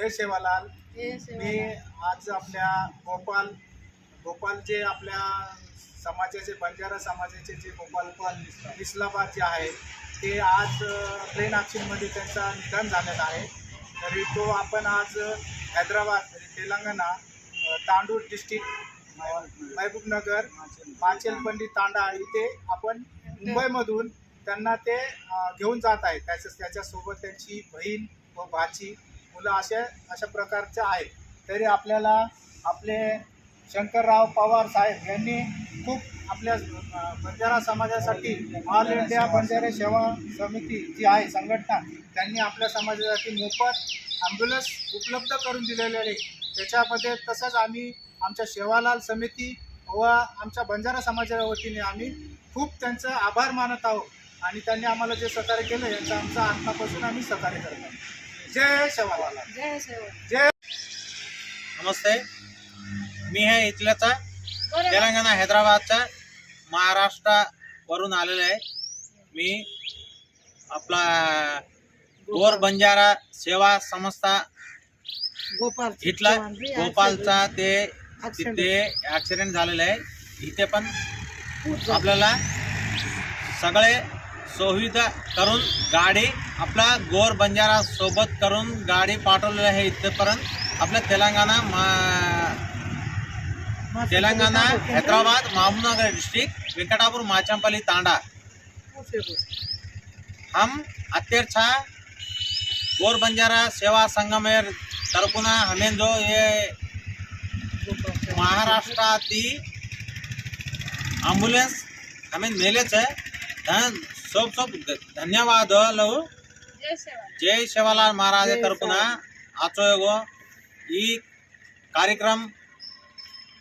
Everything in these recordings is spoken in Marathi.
जय सेवालाल। जय सेवालाल। मी आज आपल्या गोपाल जे आपल्या समाजाचे बंजारा समाजाचे जे गोपाल इस्लामाबाद जे आहे ते आज ट्रेन ॲक्सिडेंटमध्ये त्यांचा निधन झालेलं आहे। तरी तो आपण आज हैदराबाद तेलंगणा तांडूर डिस्ट्रिक्ट महबूबनगर माचेलपंडी तांडा इथे आपण मुंबईमधून त्यांना ते घेऊन जात आहेत। त्याच्यासोबत त्यांची बहीण व भाची मुलं अशा प्रकारचे आहेत। तरी आपल्याला आपले शंकरराव पवार साहेब यांनी खूप आपल्या बंजारा समाजासाठी ऑल इंडिया बंजारा सेवा समिती जी आहे संघटना त्यांनी आपल्या समाजासाठी मोफत ॲम्ब्युलन्स उपलब्ध करून दिलेले आहे। त्याच्यामध्ये तसंच आम्ही आमच्या सेवालाल समिती व आमच्या बंजारा समाजाच्या वतीने आम्ही खूप त्यांचं आभार मानत आहोत आणि त्यांनी आम्हाला जे सहकार्य केलं याचं आमचा आत्तापासून आम्ही सहकार्य करत आहोत। जय सेवालाल। जय सेवालाल। जय। नमस्ते, मी है इथल्याचा तेलंगणा हैदराबादचा महाराष्ट्रावरून आलेलो आहे। मी आपला गोर बंजारा सेवा संस्था इथला गोपालचा ते तिथे ॲक्सिडेंट झालेला आहे। इथे पण आपल्याला सगळे सुविधा करून गाडी आपला गोर बंजारा सोबत करून गाडी पाठवलेली आहे इथपर्यंत आपल्या तेलंगाना हैदराबाद महबूबनगर डिस्ट्रिक्ट वेंकटापुर माचंपल्ली तांडा। हम अत्यर्था गोर बंजारा सेवा संगमेर तरफुना हमें जो ये महाराष्ट्राती एम्बुलेंस हमें मेलेच है सब धन्यवाद लो। जय सेवालाल महाराज तरफुना आचो ई कार्यक्रम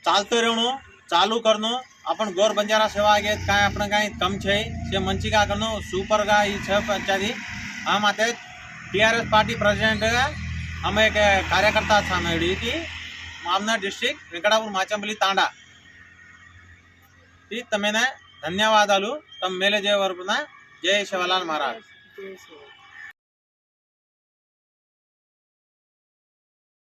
चालू करनो अपन गोर बंजारा सेवा घेत काय आपण काय कम छे से मंची का करनो सुपर का ई छ पंचायती हम आते टीआरएस पार्टी प्रेसिडेंट हम एक कार्यकर्ता था मेडी की मामना डिस्ट्रिक्ट वेंकटापुर माचंपल्ली तांडा ती तमेने धन्यवाद आलू तम मेले जय वरपुना। जय सेवालाल महाराज। जय सेवालाल।